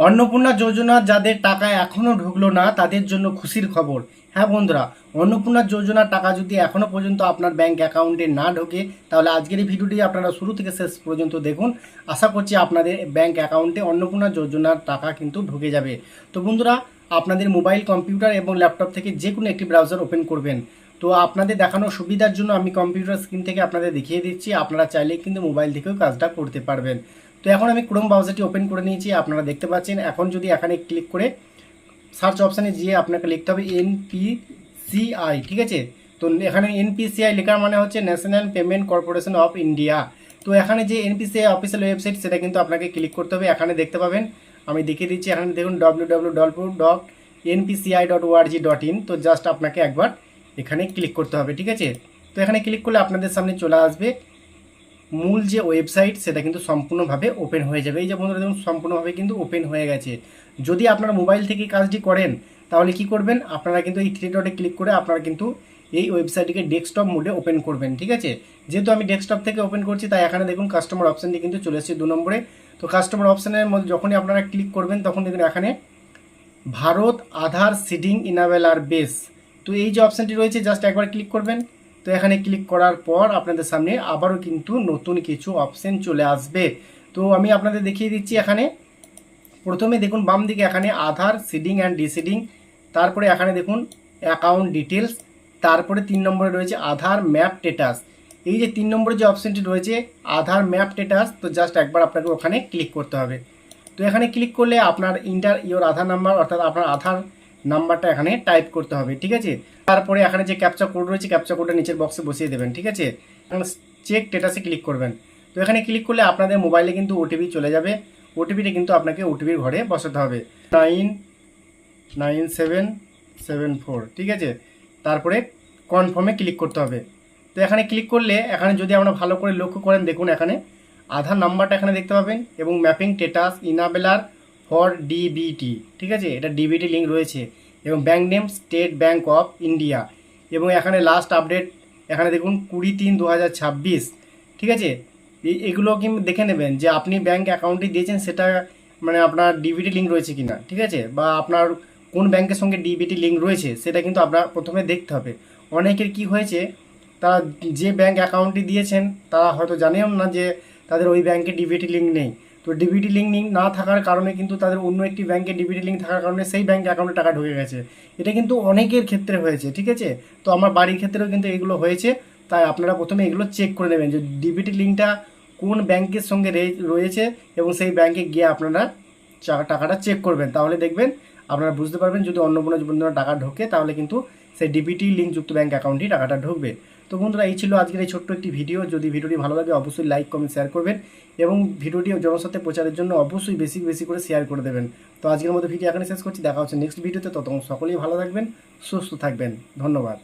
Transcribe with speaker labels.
Speaker 1: অন্নপূর্ণা যোজনা যাদের টাকা এখনো ঢুকলো না তাদের জন্য খুশির খবর। হ্যাঁ বন্ধুরা, অন্নপূর্ণা যোজনার টাকা যদি এখনো পর্যন্ত আপনার ব্যাংক অ্যাকাউন্টে না ঢোকে তাহলে আজকের এই ভিডিওটি আপনারা শুরু থেকে শেষ পর্যন্ত দেখুন। আশা করছি আপনাদের ব্যাংক অ্যাকাউন্টে অন্নপূর্ণা যোজনার টাকা কিন্তু ঢুকে যাবে। তো বন্ধুরা, আপনাদের মোবাইল, কম্পিউটার এবং ল্যাপটপ থেকে যে কোনো একটি ব্রাউজার ওপেন করবেন। তো আপনাদের দেখানোর সুবিধার জন্য আমি কম্পিউটার স্ক্রিন থেকে আপনাদের দেখিয়ে দিচ্ছি, আপনারা চাইলে কিন্তু মোবাইল থেকেও কাজটা করতে পারবেন। তো এখন আমি ক্রোম ব্রাউজারটি ওপেন করে নিয়েছি, আপনারা দেখতে পাচ্ছেন। এখন যদি এখানে ক্লিক করে সার্চ অপশানে গিয়ে আপনাকে লিখতে হবে এনপিসিআই, ঠিক আছে। তো এখানে এনপিসিআই লেখার মানে হচ্ছে national payment corporation of India. তো এখানে যে এনপিসিআই অফিসিয়াল ওয়েবসাইট সেটা কিন্তু আপনাকে ক্লিক করতে হবে। এখানে দেখতে পাবেন, আমি দেখিয়ে দিচ্ছি। এখানে দেখুন www.npci.org.in। তো জাস্ট আপনাকে একবার এখানে ক্লিক করতে হবে, ঠিক আছে। তো এখানে ক্লিক করলে আপনাদের সামনে চলে আসবে মূল যে ওয়েবসাইট, সেটা কিন্তু সম্পূর্ণভাবে ওপেন হয়ে যাবে। এই যে বন্ধুরা দেখুন, সম্পূর্ণভাবে কিন্তু ওপেন হয়ে গেছে। যদি আপনারা মোবাইল থেকে কাজটি করেন তাহলে কি করবেন, আপনারা কিন্তু এই থ্রি ডটে ক্লিক করে আপনারা কিন্তু এই ওয়েবসাইটটিকে ডেস্কটপ মোডে ওপেন করবেন, ঠিক আছে। যেহেতু আমি ডেস্কটপ থেকে ওপেন করছি তাই এখানে দেখুন কাস্টমার অপশানটি কিন্তু চলে এসেছে 2 নম্বরে। তো কাস্টমার অপশানের মধ্যে যখনই আপনারা ক্লিক করবেন তখন দেখুন এখানে ভারত আধার সিডিং ইনাবেলার বেস, তো এই যে অপশানটি রয়েছে জাস্ট একবার ক্লিক করবেন। তো এখানে ক্লিক করার পর আপনাদের সামনে আবারও কিন্তু নতুন কিছু অপশান চলে আসবে। তো আমি আপনাদের দেখিয়ে দিচ্ছি। এখানে প্রথমে দেখুন বাম দিকে এখানে আধার সিডিং অ্যান্ড ডিসিডিং, তারপরে এখানে দেখুন অ্যাকাউন্ট ডিটেলস, তারপরে 3 নম্বরে রয়েছে আধার ম্যাপ স্ট্যাটাস। এই যে 3 নম্বরে যে অপশানটি রয়েছে আধার ম্যাপ স্ট্যাটাস, তো জাস্ট একবার আপনাকে ওখানে ক্লিক করতে হবে। তো এখানে ক্লিক করলে আপনার ইন্টার ইওর আধার নাম্বার, অর্থাৎ আপনার আধার নাম্বারটা এখানে টাইপ করতে হবে, ঠিক আছে। তারপরে এখানে যে ক্যাপচা কোড রয়েছে ক্যাপচা কোডটা নিচের বক্সে বসিয়ে দেবেন, ঠিক আছে। চেক স্ট্যাটাসে ক্লিক করবেন। তো এখানে ক্লিক করলে আপনাদের মোবাইলে কিন্তু ওটিপি চলে যাবে। ওটিপিটা কিন্তু আপনাকে ওটিপির ঘরে বসাতে হবে 99774, ঠিক আছে। তারপরে কনফার্মে ক্লিক করতে হবে। তো এখানে ক্লিক করলে এখানে যদি আমরা ভালো করে লক্ষ্য করেন দেখুন এখানে আধার নাম্বারটা এখানে দেখতে পাবেন এবং ম্যাপিং স্ট্যাটাস ইনাবেলার ফর ডিবিটি, ঠিক আছে। এটা ডিবিটি লিঙ্ক রয়েছে এবং bank name state bank of India এবং এখানে লাস্ট আপডেট এখানে দেখুন 20/3/2026, ঠিক আছে। এগুলো কিন্তু দেখে নেবেন যে আপনি ব্যাঙ্ক অ্যাকাউন্টটি দিয়েছেন সেটা মানে আপনার ডিবিটি লিঙ্ক রয়েছে কিনা, ঠিক আছে, বা আপনার কোন ব্যাংকের সঙ্গে ডিবিটি লিঙ্ক রয়েছে সেটা কিন্তু আপনার প্রথমে দেখতে হবে। অনেকের কি হয়েছে, তারা যে ব্যাঙ্ক অ্যাকাউন্টটি দিয়েছেন তারা হয়তো জানেও না যে তাদের ওই ব্যাংকে ডিবিটি লিঙ্ক নেই। তো ডিবিটি লিঙ্ক না থাকার কারণে কিন্তু তাদের অন্য একটি ব্যাংকে ডিবিটি লিঙ্ক থাকার কারণে সেই ব্যাঙ্ক অ্যাকাউন্টে টাকা ঢুকে গেছে। এটা কিন্তু অনেকের ক্ষেত্রে হয়েছে, ঠিক আছে। তো আমার বাড়ির ক্ষেত্রেও কিন্তু এগুলো হয়েছে। তাই আপনারা প্রথমে এগুলো চেক করে নেবেন যে ডিবিটি লিঙ্কটা কোন ব্যাংকের সঙ্গে রয়েছে এবং সেই ব্যাংকে গিয়ে আপনারা টাকাটা চেক করবেন। তাহলে দেখবেন আপনারা বুঝতে পারবেন যদি অন্য কোনো টাকা ঢোকে তাহলে কিন্তু সেই ডিবিটি লিঙ্কযুক্ত ব্যাংক অ্যাকাউন্টে টাকাটা ঢুকবে। তো বন্ধুরা, এই ছিল আজকের এই ছোট্ট একটি ভিডিও। যদি ভিডিওটি ভালো লাগে অবশ্যই লাইক কমেন্ট শেয়ার করবেন এবং ভিডিওটি জনস্বার্থে প্রচারের জন্য অবশ্যই বেশি বেশি করে শেয়ার করে দেবেন। তো আজকের মতো ভিডিও এখানে শেষ করছি, দেখা হচ্ছে নেক্সট ভিডিওতে। ততক্ষণ সকলেই ভালো থাকবেন, সুস্থ থাকবেন। ধন্যবাদ।